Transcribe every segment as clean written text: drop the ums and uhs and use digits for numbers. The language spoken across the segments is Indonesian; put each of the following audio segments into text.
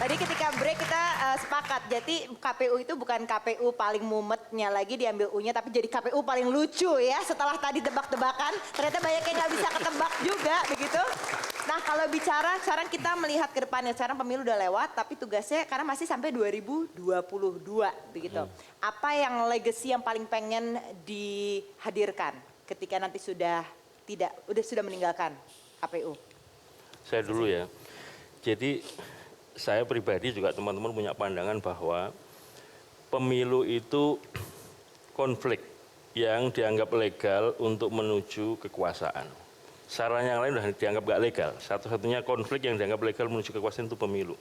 Tadi ketika break kita sepakat, jadi KPU itu bukan KPU paling mumetnya lagi diambil U-nya, tapi jadi KPU paling lucu ya. Setelah tadi tebak-tebakan, ternyata banyak yang nggak bisa ketebak juga, begitu. Nah kalau bicara, sekarang kita melihat ke depannya, sekarang pemilu udah lewat, tapi tugasnya karena masih sampai 2022, begitu. Apa yang legacy yang paling pengen dihadirkan ketika nanti sudah meninggalkan KPU? Saya dulu ya. Jadi saya pribadi juga teman-teman punya pandangan bahwa pemilu itu konflik yang dianggap legal untuk menuju kekuasaan. Saran yang lain sudah dianggap nggak legal. Satu-satunya konflik yang dianggap legal menuju kekuasaan itu pemilu.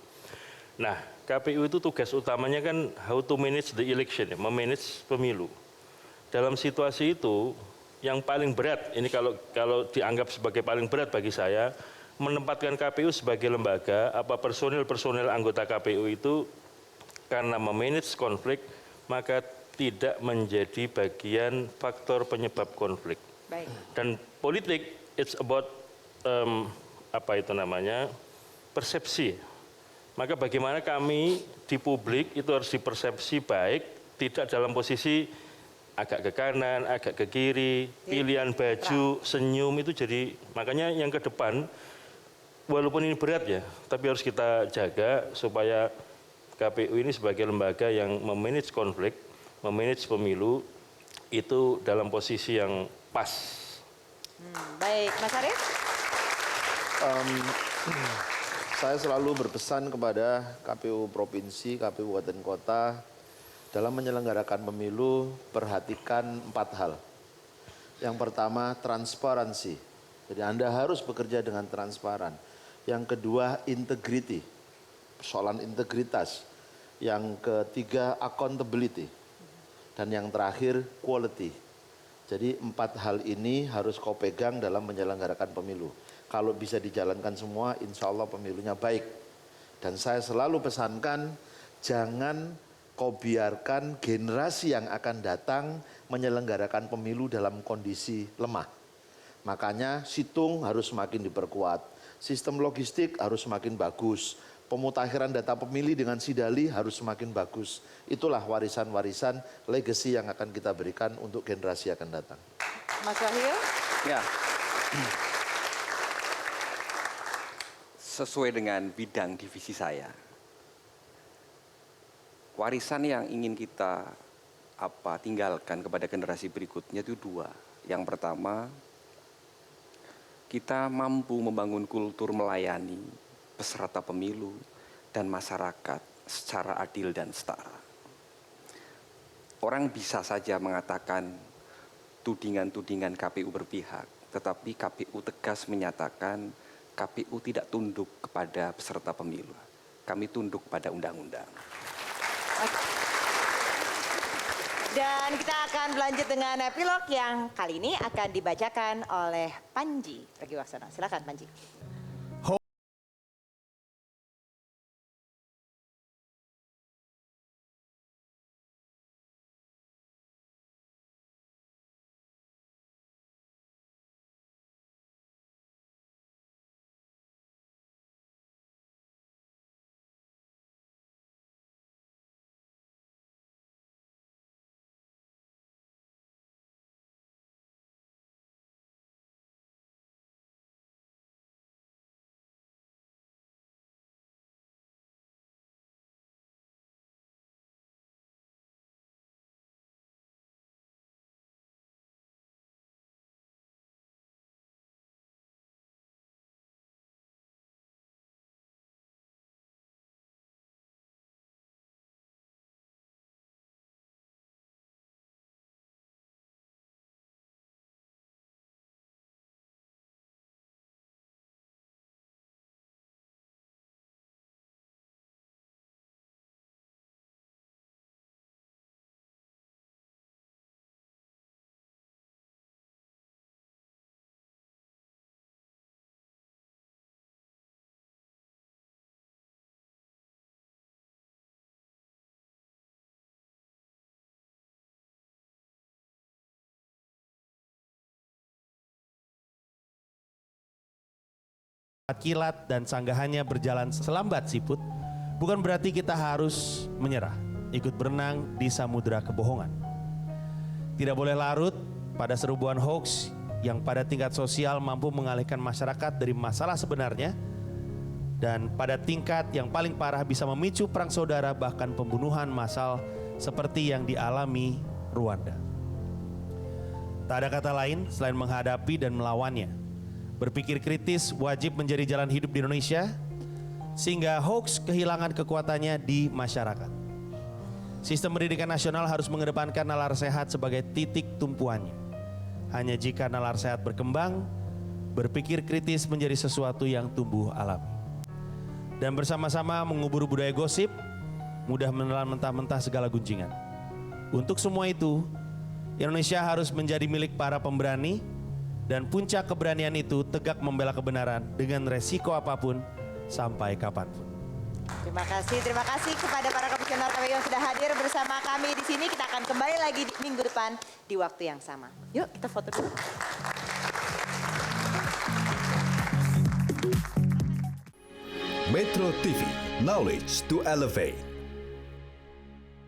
Nah, KPU itu tugas utamanya kan how to manage the election, ya, memanage pemilu. Dalam situasi itu, yang paling berat, ini kalau dianggap sebagai paling berat bagi saya, menempatkan KPU sebagai lembaga, apa personil anggota KPU itu karena memanage konflik, maka tidak menjadi bagian faktor penyebab konflik. Baik. Dan politik, it's about persepsi. Maka bagaimana kami di publik itu harus dipersepsi baik, tidak dalam posisi agak ke kanan, agak ke kiri, pilihan baju, senyum itu jadi, makanya yang ke depan, walaupun ini berat ya, tapi harus kita jaga supaya KPU ini sebagai lembaga yang memanage konflik, memanage pemilu, itu dalam posisi yang pas. Baik, Mas Arief? Saya selalu berpesan kepada KPU Provinsi, KPU Kabupaten Kota, dalam menyelenggarakan pemilu, perhatikan 4 hal. Yang pertama, transparansi. Jadi Anda harus bekerja dengan transparan. Yang kedua, integrity, persoalan integritas. Yang ketiga, accountability. Dan yang terakhir, quality. Jadi 4 hal ini harus kau pegang dalam menyelenggarakan pemilu. Kalau bisa dijalankan semua, insya Allah pemilunya baik. Dan saya selalu pesankan, jangan kau biarkan generasi yang akan datang menyelenggarakan pemilu dalam kondisi lemah. Makanya situng harus semakin diperkuat, sistem logistik harus semakin bagus, pemutakhiran data pemilih dengan Sidali harus semakin bagus. Itulah warisan-warisan legacy yang akan kita berikan untuk generasi yang akan datang. Mas Wahyu? Ya. Sesuai dengan bidang divisi saya, warisan yang ingin kita tinggalkan kepada generasi berikutnya itu 2. Yang pertama, kita mampu membangun kultur melayani peserta pemilu dan masyarakat secara adil dan setara. Orang bisa saja mengatakan tudingan-tudingan KPU berpihak, tetapi KPU tegas menyatakan KPU tidak tunduk kepada peserta pemilu. Kami tunduk pada undang-undang. Dan kita akan berlanjut dengan epilog yang kali ini akan dibacakan oleh Panji Pragiwaksono. Silakan Panji. Kilat dan sanggahannya berjalan selambat siput, bukan berarti kita harus menyerah, ikut berenang di samudera kebohongan. Tidak boleh larut pada serbuan hoax yang pada tingkat sosial mampu mengalihkan masyarakat dari masalah sebenarnya, dan pada tingkat yang paling parah bisa memicu perang saudara bahkan pembunuhan massal seperti yang dialami Rwanda. Tak ada kata lain selain menghadapi dan melawannya. Berpikir kritis wajib menjadi jalan hidup di Indonesia sehingga hoax kehilangan kekuatannya di masyarakat. Sistem pendidikan nasional harus mengedepankan nalar sehat sebagai titik tumpuannya. Hanya jika nalar sehat berkembang, berpikir kritis menjadi sesuatu yang tumbuh alami. Dan bersama-sama mengubur budaya gosip, mudah menelan mentah-mentah segala gunjingan. Untuk semua itu, Indonesia harus menjadi milik para pemberani, dan puncak keberanian itu tegak membela kebenaran dengan resiko apapun sampai kapanpun. Terima kasih kepada para komisioner KPU yang sudah hadir bersama kami di sini. Kita akan kembali lagi di minggu depan di waktu yang sama. Yuk kita foto dulu. Metro TV, knowledge to elevate.